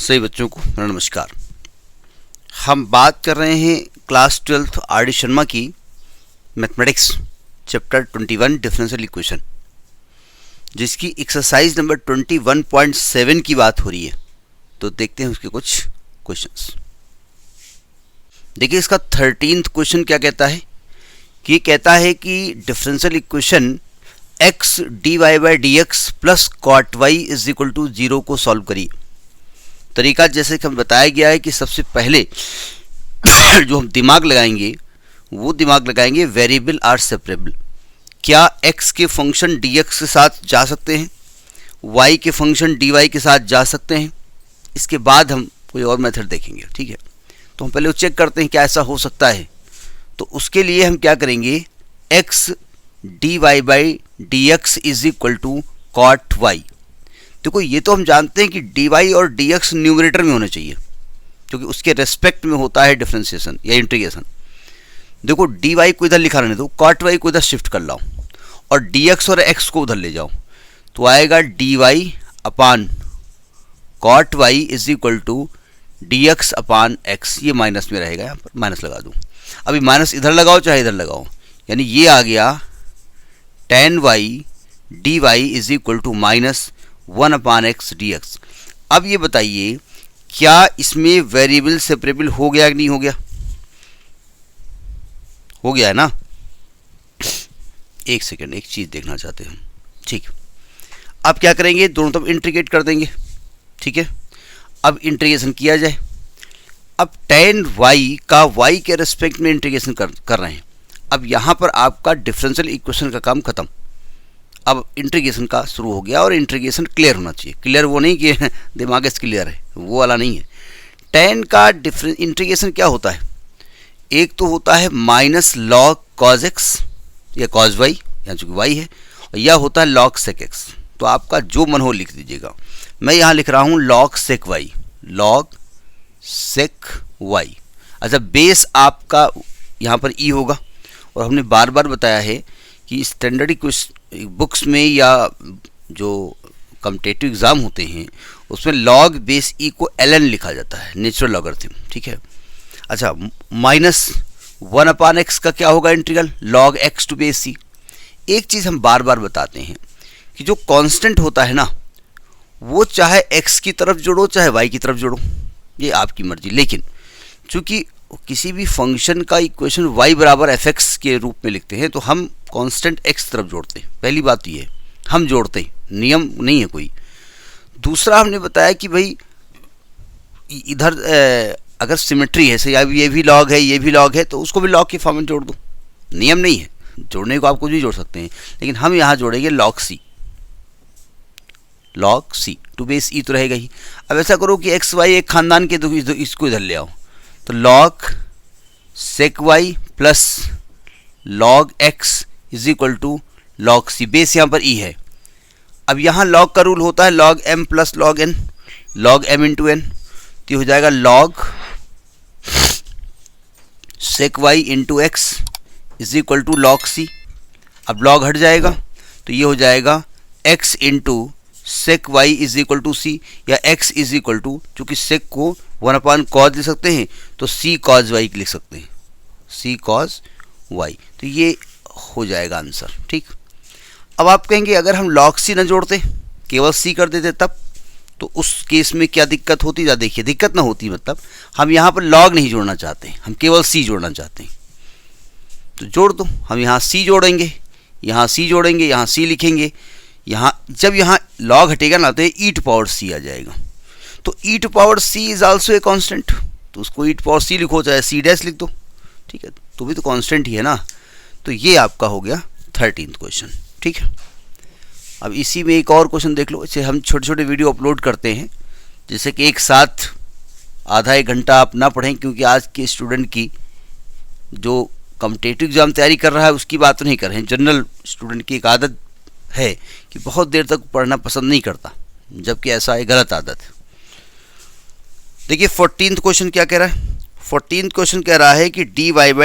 सभी बच्चों को मेरा नमस्कार। हम बात कर रहे हैं class 12th R D Sharma की मैथमेटिक्स चैप्टर 21 डिफरेंशियल इक्वेशन, जिसकी एक्सरसाइज नंबर 21.7 की बात हो रही है। तो देखते हैं उसके कुछ क्वेश्चंस। देखिए, इसका 13th क्वेश्चन क्या कहता है कि कहता है कि differential equation x dy by D X plus cot Y is equal to 0 को सॉल्व करिए। तरीका जैसे कि हमें बताया गया है कि सबसे पहले जो हम दिमाग लगाएंगे वो दिमाग लगाएंगे वेरिएबल आर सेपरेबल। क्या x के फंक्शन dx के साथ जा सकते हैं, y के फंक्शन dy के साथ जा सकते हैं। इसके बाद हम कोई और मेथड देखेंगे, ठीक है। तो हम पहले चेक करते हैं क्या ऐसा हो सकता है। तो उसके लिए हम क्या करेंगे, x dy by D X is equal to cot Y. देखो, ये तो हम जानते हैं कि dy और dx न्यूमरेटर में होना चाहिए, क्योंकि उसके रेस्पेक्ट में होता है डिफरेंशिएशन या इंटीग्रेशन। देखो, dy को इधर लिखा रहने दो, कॉट वाई को इधर शिफ्ट कर लाओ और dx और x को उधर ले जाओ, तो आएगा dy upon cot Y is equal to dx upon x। ये माइनस में रहेगा, यहाँ पर माइनस लगा दूँ। अभी माइनस इधर लगाओ चाहे इधर लगाओ, यानी ये आ गया tan y dy is equal to minus 1 upon X D X. अब ये बताइए, क्या इसमें वेरिएबल सेपरेबल हो गया कि नहीं हो गया? हो गया है ना। एक सेकेंड, एक चीज़ देखना चाहते हैं, ठीक। अब क्या करेंगे, दोनों तरफ इंटीग्रेट कर देंगे, ठीक है। अब इंटीग्रेशन किया जाए। अब tan y का y के रेस्पेक्ट में इंटीग्रेशन कर रहे हैं। अब यहाँ पर आपका डिफरेंशियल इक्वेशन का काम खत्म। अब इंटीग्रेशन का शुरू हो गया और इंटीग्रेशन क्लियर होना चाहिए। क्लियर वो नहीं कि दिमाग से क्लियर है, वो वाला नहीं है। tan का इंटीग्रेशन क्या होता है, एक तो होता है माइनस लॉग कॉज एक्स या कॉज वाई, यहाँ चूँकि वाई है, और यह होता है लॉग सेक एक्स। तो आपका जो मन हो लिख दीजिएगा। मैं यहाँ लिख रहा हूँ log sec Y, log sec Y. अच्छा, बेस आपका यहाँ पर ई होगा। और हमने बार बार बताया है कि स्टैंडर्ड बुक्स में या जो कॉम्पिटिटिव एग्ज़ाम होते हैं उसमें लॉग बेस ई को ln लिखा जाता है, नेचुरल लॉगरिथम, ठीक है। अच्छा, माइनस 1 अपान एक्स का क्या होगा integral, log x to base c. एक चीज़ हम बार बार बताते हैं कि जो कांस्टेंट होता है ना, वो चाहे x की तरफ जोड़ो चाहे y की तरफ जोड़ो, ये आपकी मर्जी। लेकिन चूँकि किसी भी फंक्शन का इक्वेशन y बराबर एफ एक्स के रूप में लिखते हैं, तो हम कांस्टेंट x तरफ जोड़ते हैं। पहली बात ये है, हम जोड़ते हैं, नियम नहीं है कोई। दूसरा, हमने बताया कि भाई इधर अगर सिमेट्री है, ये भी लॉग है ये भी लॉग है, तो उसको भी लॉग के फॉर्म में जोड़ दो। नियम नहीं है, जोड़ने को आप कुछ भी जोड़ सकते हैं, लेकिन हम यहाँ जोड़ेंगे log c. Log c to base e तो रहेगा ही। अब ऐसा करो कि एक्स वाई एक खानदान के, तो इसको इधर ले आओ, तो log sec Y plus log X is equal to log C. Base यहाँ पर ई है। अब यहाँ लॉग का रूल होता है log m plus log n, log m into n. तो ये हो जाएगा log sec y into x is equal to log c. अब लॉग हट जाएगा तो ये हो जाएगा x into sec y is equal to c, या एक्स इज इक्वल टू, चूँकि सेक को 1 अपान कॉज लिख सकते हैं तो सी कॉज वाई लिख सकते हैं, सी कॉज वाई। तो ये हो जाएगा आंसर, ठीक। अब आप कहेंगे अगर हम लॉग सी न जोड़ते, केवल सी कर देते तब, तो उस केस में क्या दिक्कत होती? देखिए, दिक्कत ना होती, मतलब हम यहाँ पर लॉग नहीं जोड़ना चाहते, हम केवल सी जोड़ना चाहते हैं। तो जोड़ दो, हम यहाँ सी जोड़ेंगे, यहाँ सी जोड़ेंगे, यहाँ सी लिखेंगे। यहाँ जब यहाँ लॉग हटेगा ना, तो ई टू पावर सी आ जाएगा। तो e to power c is also a constant, तो उसको ई टू पावर सी लिखो चाहे सी डैश लिख दो, ठीक है, तो भी तो कांस्टेंट ही है ना। तो ये आपका हो गया 13th क्वेश्चन, ठीक है। अब इसी में एक और क्वेश्चन देख लो। इसे हम छोटे छोटे वीडियो अपलोड करते हैं, जैसे कि एक साथ आधा एक घंटा आप ना पढ़ें, क्योंकि आज के स्टूडेंट की जो कॉम्पिटिटिव एग्जाम तैयारी कर रहा है उसकी बात नहीं कर रहे हैं। जनरल स्टूडेंट की एक आदत है कि बहुत देर तक पढ़ना पसंद नहीं करता, जबकि ऐसा है गलत आदत है। देखिए, 14th क्वेश्चन क्या कह रहा है। 14th क्वेश्चन कह रहा है कि dy by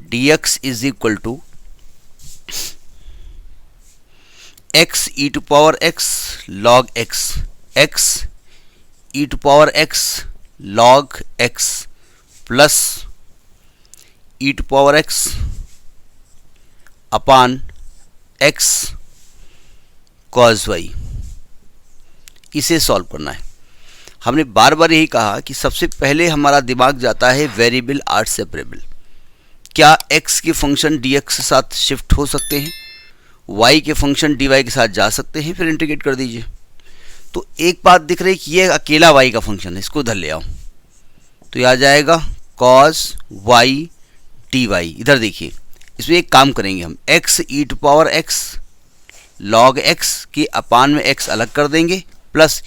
D X is equal to X E to power X log X, X E to power X log X plus E to power X upon X cos Y, इसे solve करना है। हमने बार बार यही कहा कि सबसे पहले हमारा दिमाग जाता है वेरिएबल आर सेपरेबल। क्या x के फंक्शन dx के साथ शिफ्ट हो सकते हैं, y के फंक्शन dy के साथ जा सकते हैं, फिर इंटीग्रेट कर दीजिए। तो एक बात दिख रही है कि ये अकेला y का फंक्शन है, इसको इधर ले आओ तो ये आ जाएगा cos y dy। इधर देखिए, इसमें एक काम करेंगे हम, x E to power x log x के अपान में x अलग कर देंगे plus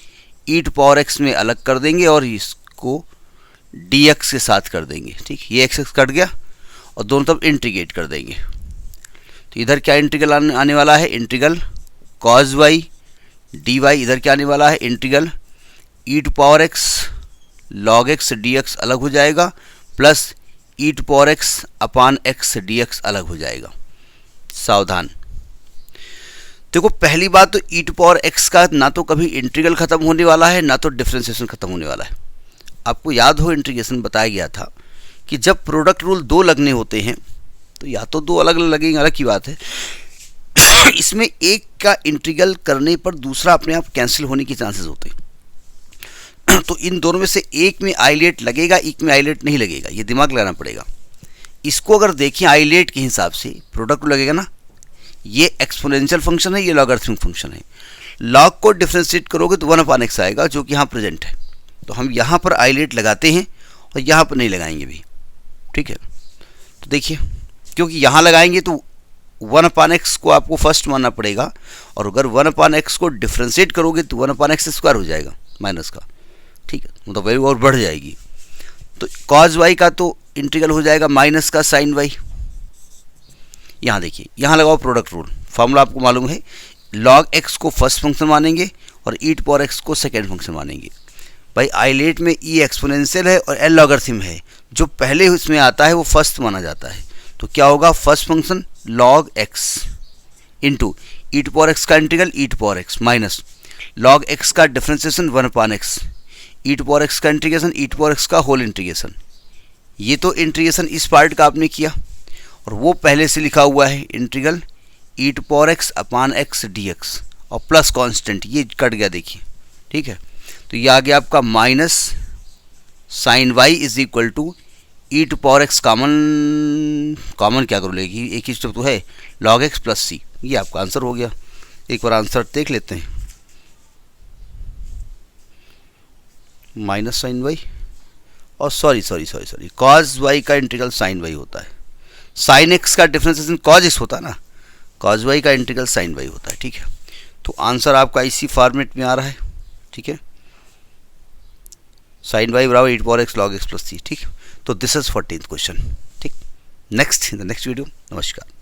E to power x में अलग कर देंगे और इसको dx के साथ कर देंगे। ठीक, ये x कट गया और दोनों तरफ इंटीग्रेट कर देंगे। तो इधर क्या इंटीग्रल आने वाला है, इंटीग्रल cos y dy। इधर क्या आने वाला है, integral E to power x log x dx अलग हो जाएगा plus E to power x upon x dx अलग हो जाएगा। सावधान, देखो पहली बात तो ई टू पावर x का ना तो कभी इंटीग्रल खत्म होने वाला है ना तो डिफरेंशिएशन खत्म होने वाला है। आपको याद हो इंटीग्रेशन बताया गया था कि जब प्रोडक्ट रूल दो लगने होते हैं तो या तो दो अलग अलग लगेंगे, अलग की बात है। इसमें एक का इंटीग्रल करने पर दूसरा अपने आप कैंसिल होने के चांसेस होते हैं। तो इन दोनों में से एक में आइलेट लगेगा, एक में आइलेट नहीं लगेगा, ये दिमाग लगाना पड़ेगा। इसको अगर देखें आइलेट के हिसाब से प्रोडक्ट रूल लगेगा ना, ये एक्सपोनेंशियल फंक्शन है, ये लॉगरिथमिक फंक्शन है। लॉग को डिफरेंशिएट करोगे तो 1/x आएगा जो कि यहाँ प्रेजेंट है। तो हम यहाँ पर आइलेट लगाते हैं और यहाँ पर नहीं लगाएंगे भी। ठीक है, तो देखिए क्योंकि यहाँ लगाएंगे तो 1/x को आपको फर्स्ट मानना पड़ेगा और अगर 1/x को डिफरेंशिएट करोगे तो 1/x स्क्वायर हो जाएगा माइनस का। ठीक है, मतलब वैल्यू और बढ़ जाएगी। तो cos y का तो इंटीग्रल हो जाएगा माइनस का sin y। यहाँ देखिए, यहाँ लगाओ प्रोडक्ट रूल, फॉर्मूला आपको मालूम है, log x को फर्स्ट फंक्शन मानेंगे और ई टू पावर x को सेकेंड फंक्शन मानेंगे। भाई आइलेट में ई एक्सपोनेंशियल है और एल लॉगरिथम है, जो पहले इसमें आता है वो फर्स्ट माना जाता है। तो क्या होगा, first function log x into E to power x का integral E to power x minus log x का differentiation 1/x, E to power x का integration E to power x का होल इंटीग्रेशन। ये तो इंटीग्रेशन इस part का आपने किया और वो पहले से लिखा हुआ है integral E to power x upon x dx और प्लस कांस्टेंट, ये कट गया देखिए। ठीक है, तो ये आ गया आपका minus sine y is equal to E to power x common क्या करो लेगी, एक ही स्टेप तो है, log x प्लस c। ये आपका आंसर हो गया। एक बार आंसर देख लेते हैं, माइनस साइन y और सॉरी cos y का इंटीग्रल साइन y होता है, साइन x का डिफरेंशिएशन cos x होता है ना, cos y का इंटीग्रल साइन y होता है। ठीक है, तो आंसर आपका इसी फॉर्मेट में आ रहा है। ठीक है, साइन y बराबर e to power x log x plus c। ठीक, तो दिस इज 14th क्वेश्चन। ठीक, next in the next video. नमस्कार।